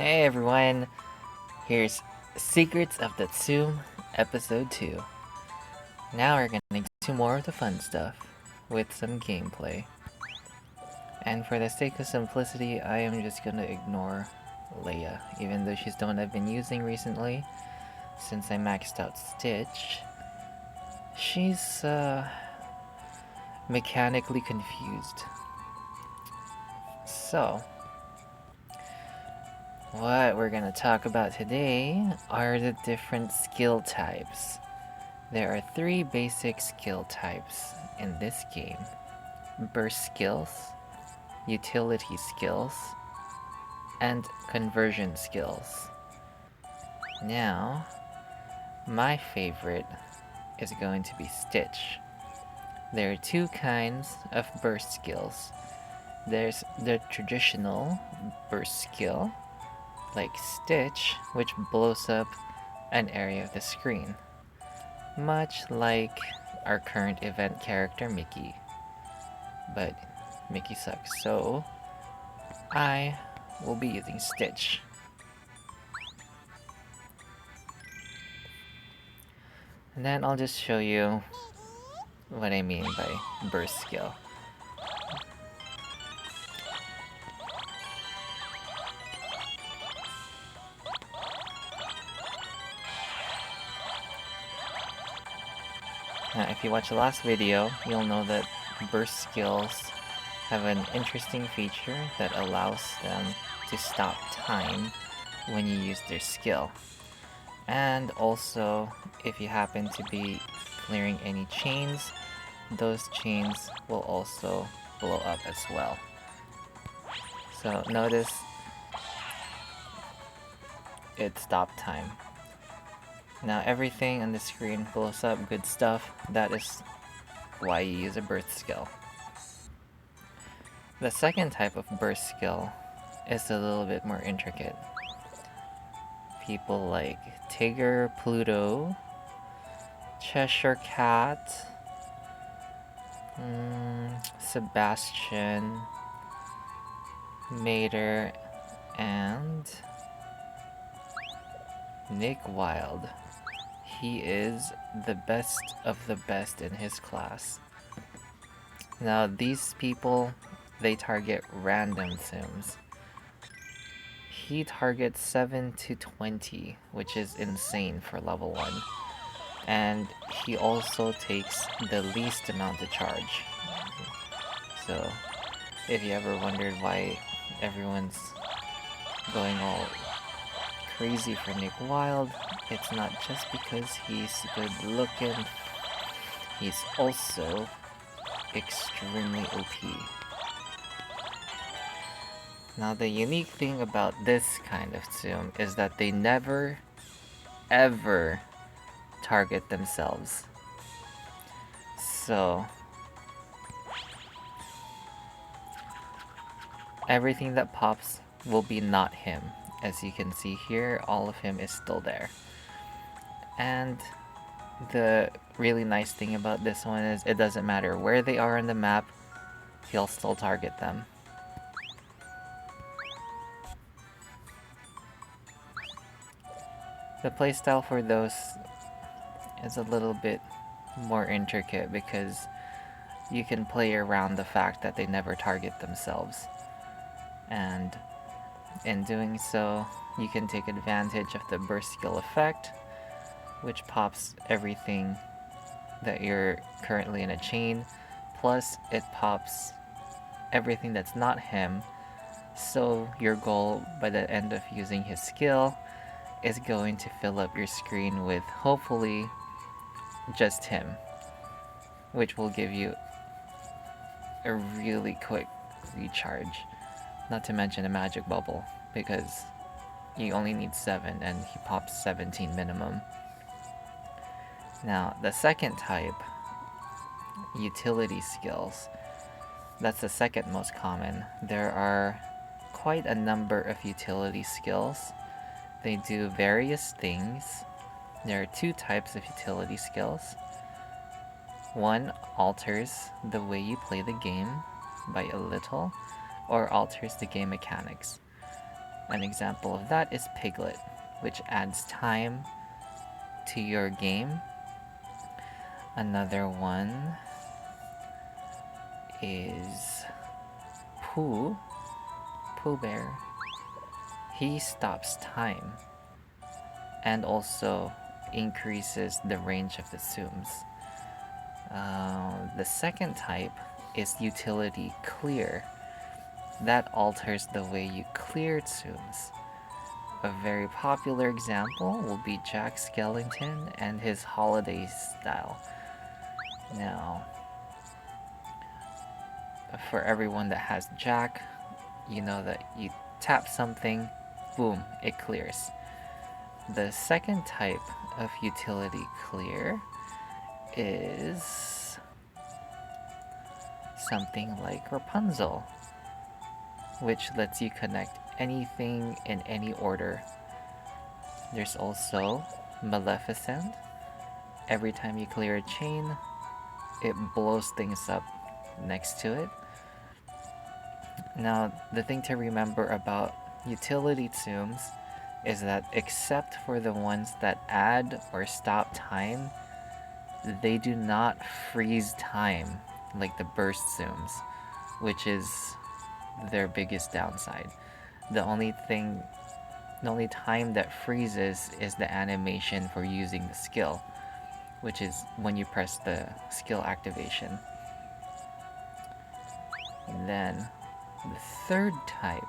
Hey everyone, here's Secrets of the Tsum, Episode 2. Now we're gonna get to more of the fun stuff, with some gameplay. And for the sake of simplicity, I am just gonna ignore Leia, even though she's the one I've been using recently, since I maxed out Stitch. She's, mechanically confused. So, what we're gonna talk about today are the different skill types. There are 3 basic skill types in this game: burst skills, utility skills, and conversion skills. Now, my favorite is going to be Stitch. There are 2 kinds of burst skills. There's the traditional burst skill, like Stitch, which blows up an area of the screen, much like our current event character Mickey. But Mickey sucks, so I will be using Stitch. And then I'll just show you what I mean by burst skill. Now, if you watch the last video, you'll know that burst skills have an interesting feature that allows them to stop time when you use their skill. And also, if you happen to be clearing any chains, those chains will also blow up as well. So notice it stopped time. Now everything on the screen blows up, good stuff. That is why you use a burst skill. The second type of burst skill is a little bit more intricate. People like Tigger, Pluto, Cheshire Cat, Sebastian, Mater, and Nick Wilde. He is the best of the best in his class. Now these people, they target random Tsums. He targets 7 to 20, which is insane for level 1. And he also takes the least amount to charge. So, if you ever wondered why everyone's going all crazy for Nick Wilde, it's not just because he's good looking, he's also extremely OP. Now the unique thing about this kind of Tsum is that they never, ever target themselves. So, everything that pops will be not him. As you can see here, all of him is still there. And the really nice thing about this one is it doesn't matter where they are on the map, he'll still target them. The playstyle for those is a little bit more intricate because you can play around the fact that they never target themselves. And in doing so, you can take advantage of the burst skill effect, which pops everything that you're currently in a chain, plus it pops everything that's not him, so your goal by the end of using his skill is going to fill up your screen with hopefully just him, which will give you a really quick recharge. Not to mention a magic bubble, because you only need 7 and he pops 17 minimum. Now, the second type, utility skills. That's the second most common. There are quite a number of utility skills. They do various things. There are 2 types of utility skills. One alters the way you play the game by a little, or alters the game mechanics. An example of that is Piglet, which adds time to your game. Another one is Pooh Bear. He stops time and also increases the range of the Tsums. The second type is utility clear. That alters the way you clear Tsums. A very popular example will be Jack Skellington and his holiday style. Now, for everyone that has Jack, you know that you tap something, boom, it clears. The second type of utility clear is something like Rapunzel, which lets you connect anything in any order. There's also Maleficent. Every time you clear a chain, it blows things up next to it. Now, the thing to remember about utility Tsums is that except for the ones that add or stop time, they do not freeze time like the burst Tsums, which is their biggest downside. The only time that freezes is the animation for using the skill, which is when you press the skill activation. And then the third type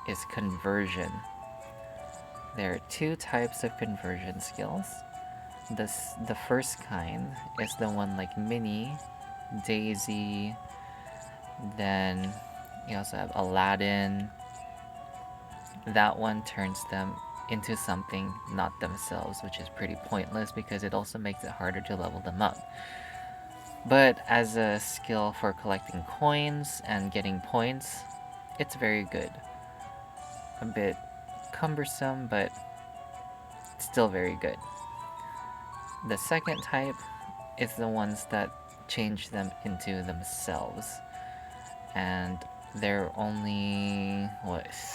is conversion. There are two types of conversion skills. The first kind is the one like Minnie, Daisy, then you also have Aladdin. That one turns them into something not themselves, which is pretty pointless because it also makes it harder to level them up. But as a skill for collecting coins and getting points, it's very good. A bit cumbersome, but still very good. The second type is the ones that change them into themselves. And there are only,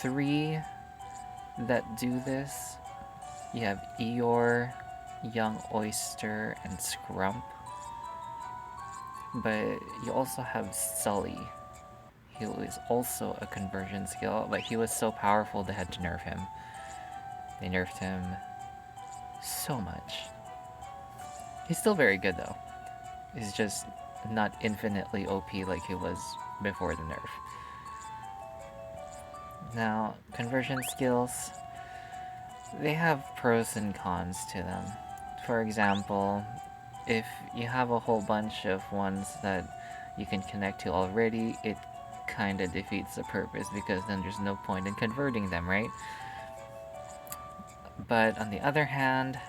three that do this? You have Eeyore, Young Oyster, and Scrump. But you also have Sully. He was also a conversion skill, but he was so powerful they had to nerf him. They nerfed him so much. He's still very good though. He's just not infinitely OP like he was before the nerf. Now, conversion skills, they have pros and cons to them. For example, if you have a whole bunch of ones that you can connect to already, it kinda defeats the purpose because then there's no point in converting them, right? But on the other hand,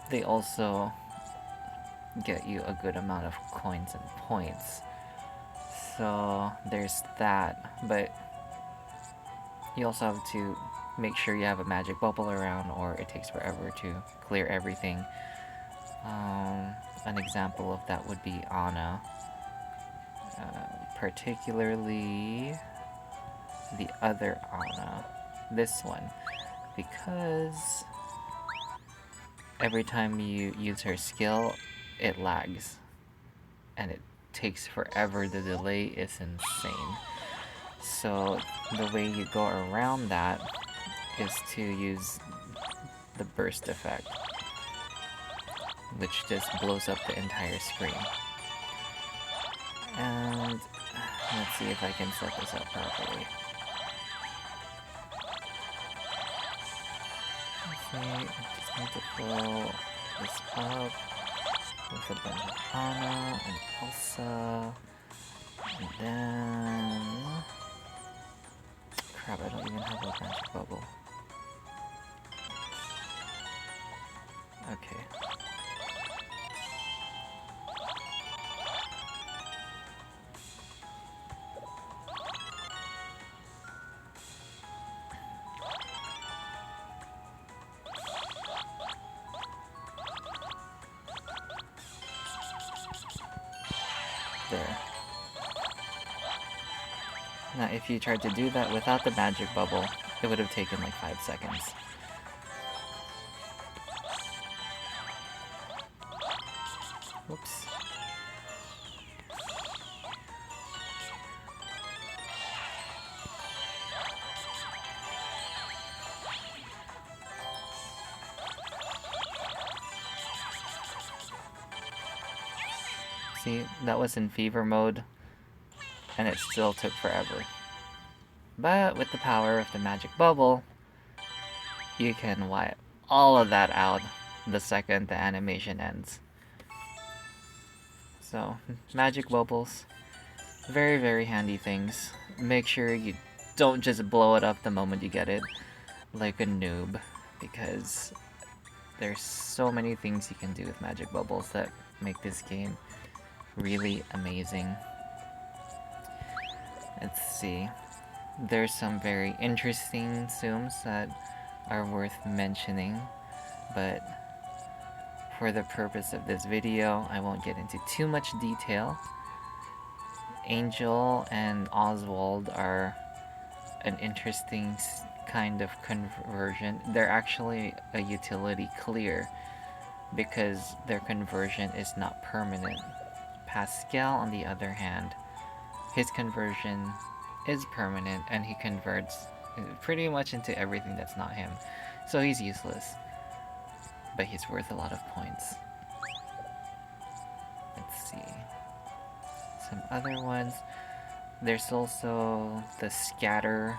they also get you a good amount of coins and points. So there's that, but you also have to make sure you have a magic bubble around or it takes forever to clear everything. An example of that would be Anna. Particularly the other Anna. This one. Because every time you use her skill, it lags. And it takes forever. The delay is insane. So the way you go around that is to use the burst effect, which just blows up the entire screen. And let's see if I can set this up properly. Okay, I just need to fill this up with a bunch of Anna and Elsa. And then... crap, I don't even have a magic bubble. Okay. There. Now, if you tried to do that without the magic bubble, it would have taken like 5 seconds. Whoops. See, that was in fever mode, and it still took forever. But with the power of the magic bubble, you can wipe all of that out the second the animation ends. So, magic bubbles, very, very handy things. Make sure you don't just blow it up the moment you get it, like a noob, because there's so many things you can do with magic bubbles that make this game really amazing. Let's see. There's some very interesting Tsums that are worth mentioning, but for the purpose of this video, I won't get into too much detail. Angel and Oswald are an interesting kind of conversion. They're actually a utility clear because their conversion is not permanent. Pascal, on the other hand, his conversion is permanent and he converts pretty much into everything that's not him. So he's useless, but he's worth a lot of points. Let's see. Some other ones. There's also the scatter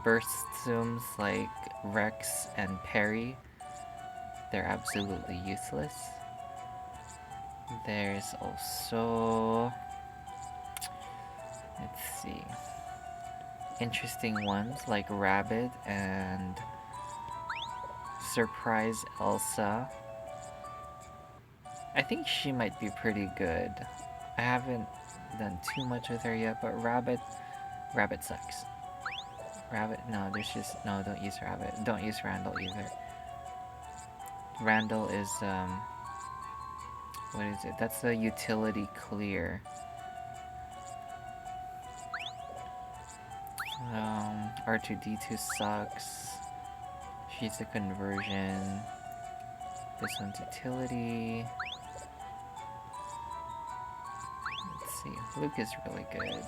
burst Tsums like Rex and Perry. They're absolutely useless. There's also, let's see, interesting ones like Rabbit and Surprise Elsa. I think she might be pretty good. I haven't done too much with her yet, but Rabbit sucks. Rabbit, no, there's just, no, don't use Rabbit. Don't use Randall either. Randall is, what is it? That's a utility clear. R2-D2 sucks. She's a conversion. This one's utility. Let's see. Luke is really good.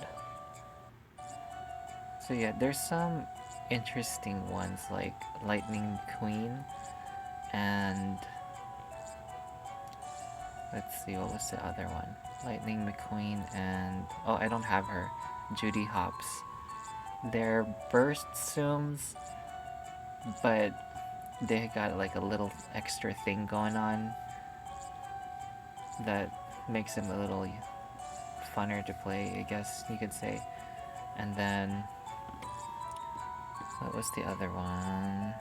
So yeah, there's some interesting ones like Lightning Queen and let's see, what was the other one? Lightning McQueen and, oh, I don't have her. Judy Hopps. They're burst Tsums, but they got like a little extra thing going on that makes them a little funner to play, I guess you could say. And then, what was the other one?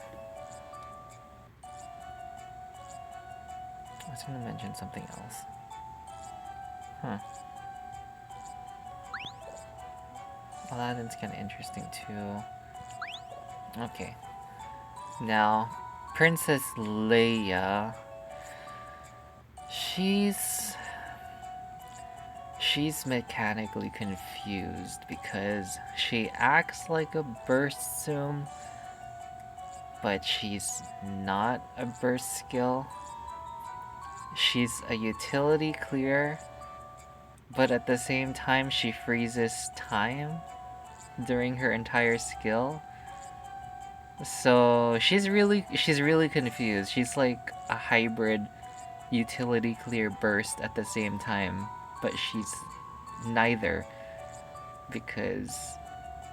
I was gonna mention something else. Huh. Aladdin's kinda interesting too. Okay. Now, Princess Leia. She's mechanically confused because she acts like a burst Tsum, but she's not a burst skill. She's a utility clear, but at the same time she freezes time during her entire skill. So she's really confused. She's like a hybrid utility clear burst at the same time, but she's neither because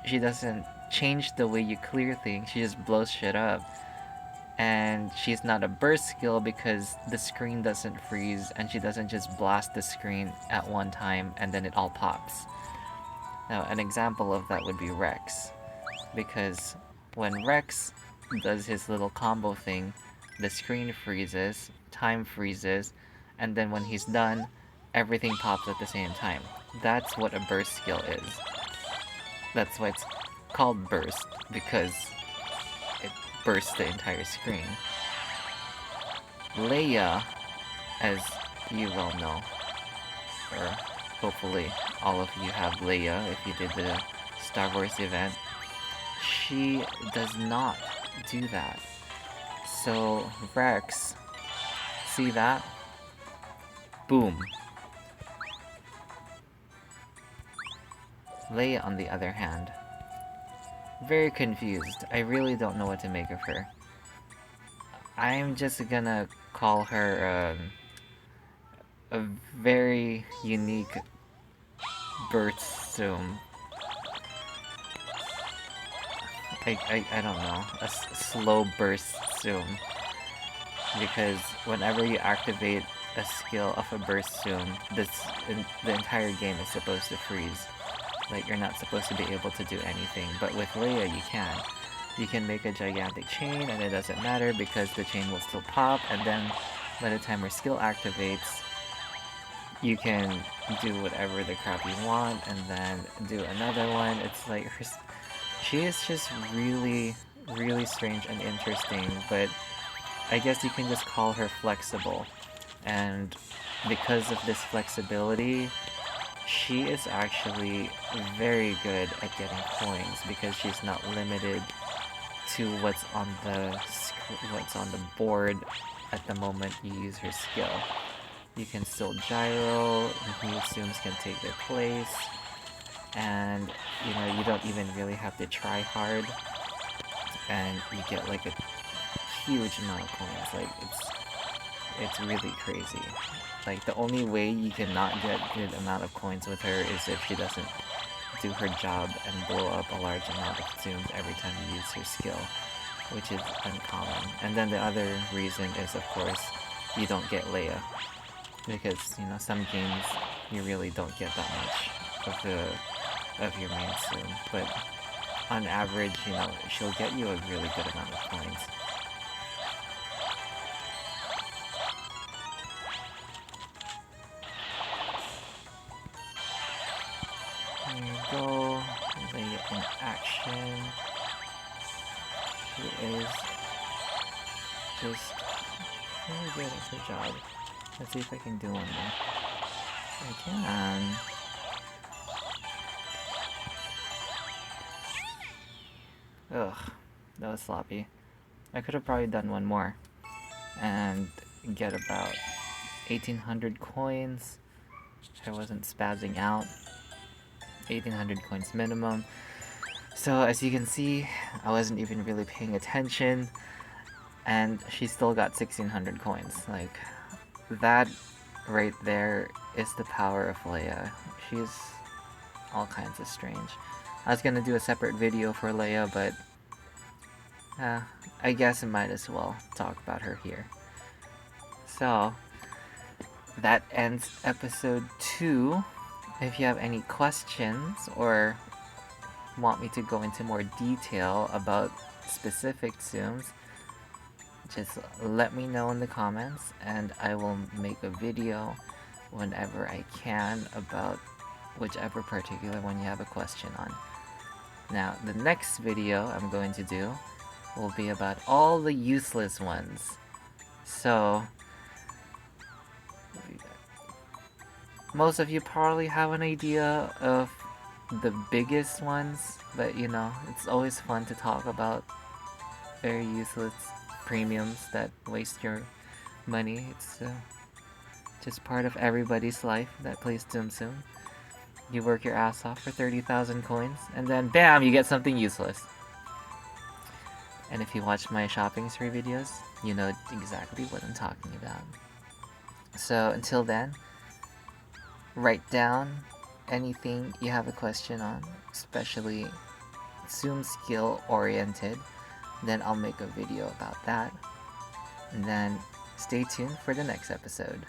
she doesn't change the way you clear things, she just blows shit up. And she's not a burst skill because the screen doesn't freeze and she doesn't just blast the screen at one time and then it all pops. Now, an example of that would be Rex, because when Rex does his little combo thing, the screen freezes, time freezes, and then when he's done, everything pops at the same time. That's what a burst skill is. That's why it's called burst, because it bursts the entire screen. Leia, as you well know, or hopefully all of you have Leia if you did the Star Wars event, she does not do that. So, Rex, see that? Boom. Leia, on the other hand, very confused. I really don't know what to make of her. I'm just gonna call her a very unique birth Tsum. I don't know, a slow burst Tsum. Because whenever you activate a skill of a burst Tsum, the entire game is supposed to freeze. Like, you're not supposed to be able to do anything, but with Leia you can. You can make a gigantic chain and it doesn't matter because the chain will still pop, and then by the time her skill activates, you can do whatever the crap you want and then do another one. It's like she is just really, really strange and interesting, but I guess you can just call her flexible. And because of this flexibility, she is actually very good at getting coins because she's not limited to what's on the board at the moment you use her skill. You can still gyro, new Tsums can take their place, and you don't even really have to try hard, and you get like a huge amount of coins. Like, it's really crazy. Like, the only way you cannot get good amount of coins with her is if she doesn't do her job and blow up a large amount of Tsums every time you use her skill, which is uncommon. And then the other reason is, of course, you don't get Leia. Because, some games you really don't get that much of your main Tsum. But on average, she'll get you a really good amount of coins. There you go. Leia in action. She is just really good at her job. Let's see if I can do one more. I can. Ugh, that was sloppy. I could have probably done one more and get about 1,800 coins if I wasn't spazzing out. 1,800 coins minimum. So as you can see, I wasn't even really paying attention, and she still got 1,600 coins. Like, that right there is the power of Leia. She's all kinds of strange. I was gonna do a separate video for Leia, but I guess I might as well talk about her here. So, that ends episode 2. If you have any questions or want me to go into more detail about specific Tsums, just let me know in the comments and I will make a video whenever I can about whichever particular one you have a question on. Now, the next video I'm going to do will be about all the useless ones. So, most of you probably have an idea of the biggest ones, but it's always fun to talk about very useless premiums that waste your money. It's just part of everybody's life that plays Tsum. You work your ass off for 30,000 coins, and then BAM! You get something useless. And if you watch my shopping spree videos, you know exactly what I'm talking about. So until then, write down anything you have a question on, especially Tsum skill oriented. Then I'll make a video about that. And then stay tuned for the next episode.